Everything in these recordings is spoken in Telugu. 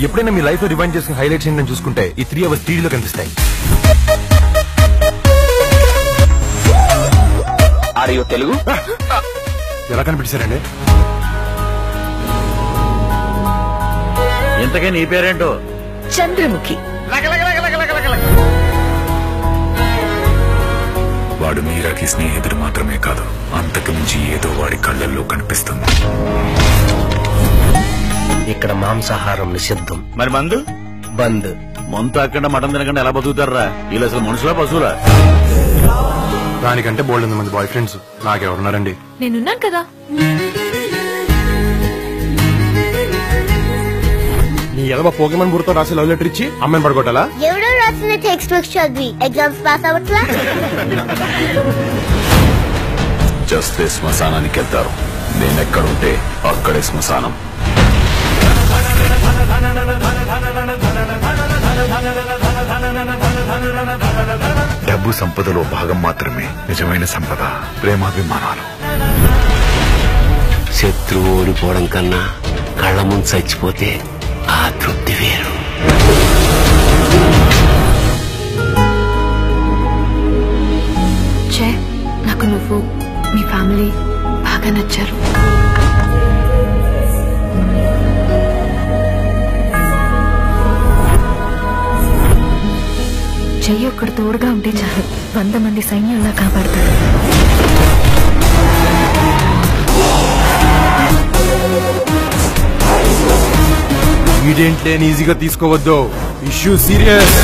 ఎప్పుడైనా మీ లైఫ్ లో రివైండ్ చేసుకుని హైలైట్స్ ఏంటని చూసుకుంటే ఈ 3 hours టీడీలో కనిపిస్తాయి. ఆడియో తెలుగు ఎలా కనిపించారండి? ఇంతకే నీ పేరేంటో? చంద్రముఖి. వాడు మీరాకి స్నేహితుడు మాత్రమే కాదు, అంతకు మించి ఏదో వాడి కళ్ళల్లో కనిపిస్తుంది. ఇక్కడ మాంసాహారం నిషిద్ధం. మరి మందు? బంద్. మందు తాకుండా మటన్ తినకుండా ఎలా బతుకుతారా? వీళ్ళు అసలు మనుషులా పశువులా? దానికంటే బోల్డ్ మంది బాయ్ ఫ్రెండ్స్ నాకెవరున్నారండి? నేనున్నాను కదా. నీ ఎదవ పోకెమన్ బుర్రతో రాసి లవ్ లెటర్ ఇచ్చి అమ్మని పడుకోటాలా? ఎవడో రాసిన టెక్స్ట్ బుక్ చదివి ఎగ్జామ్స్ పాస్ అవ్వట్లా? జస్ట్ శ్మశానానికి వెళ్తారు. నేనెక్కడుంటే అక్కడే శ్మశానం. డబ్బు సంపదలో భాగం మాత్రమే నిజమైన సంపద. ప్రేమాభిమానాలు. శత్రువు ఓడిపోవడం కన్నా కళ్ళ ముందు చచ్చిపోతే ఆ తృప్తి వేరు. జై, నాకు నువ్వు మీ ఫ్యామిలీ బాగా నచ్చారు. జై ఒక్కడు తోడుగా ఉంటే చాలు, 100 మంది సైన్యంలా కాపాడతాడు. వీడేంట్లే ఈజీగా తీసుకోవద్దు, ఇష్యూ సీరియస్.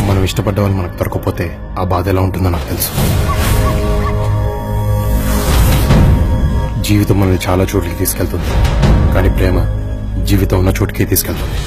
మనం ఇష్టపడ్డ వాళ్ళు మనకు దొరకపోతే ఆ బాధ ఎలా ఉంటుందో నాకు తెలుసు. జీవితం మనల్ని చాలా చోట్లకి తీసుకెళ్తుంది, కానీ ప్రేమ జీవితం ఉన్న చోటుకే తీసుకెళ్తుంది.